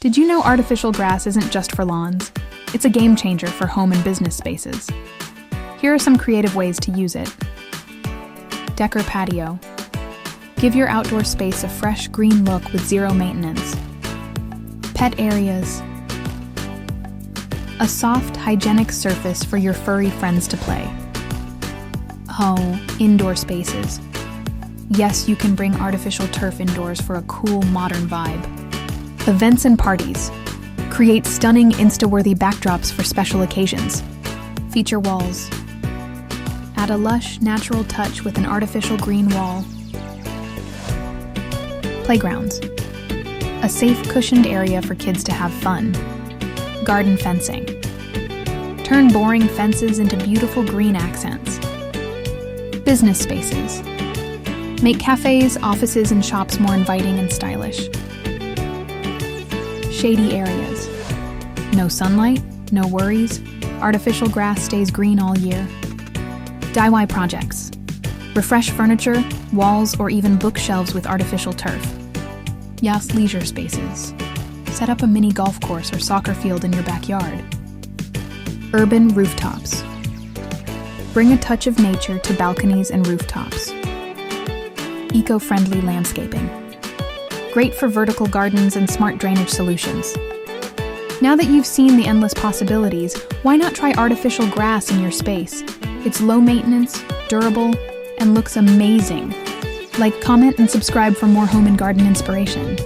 Did you know artificial grass isn't just for lawns? It's a game changer for home and business spaces. Here are some creative ways to use it. Decor patio. Give your outdoor space a fresh green look with zero maintenance. Pet areas. A soft, hygienic surface for your furry friends to play. Oh, indoor spaces. Yes, you can bring artificial turf indoors for a cool, modern vibe. Events and parties. Create stunning, Insta-worthy backdrops for special occasions. Feature walls. Add a lush, natural touch with an artificial green wall. Playgrounds. A safe, cushioned area for kids to have fun. Garden fencing. Turn boring fences into beautiful green accents. Business spaces. Make cafes, offices, and shops more inviting and stylish. Shady areas. No sunlight, no worries. Artificial grass stays green all year. DIY projects. Refresh furniture, walls, or even bookshelves with artificial turf. Yes, leisure spaces. Set up a mini golf course or soccer field in your backyard. Urban rooftops. Bring a touch of nature to balconies and rooftops. Eco-friendly landscaping. Great for vertical gardens and smart drainage solutions. Now that you've seen the endless possibilities, why not try artificial grass in your space? It's low maintenance, durable, and looks amazing. Like, comment, and subscribe for more home and garden inspiration.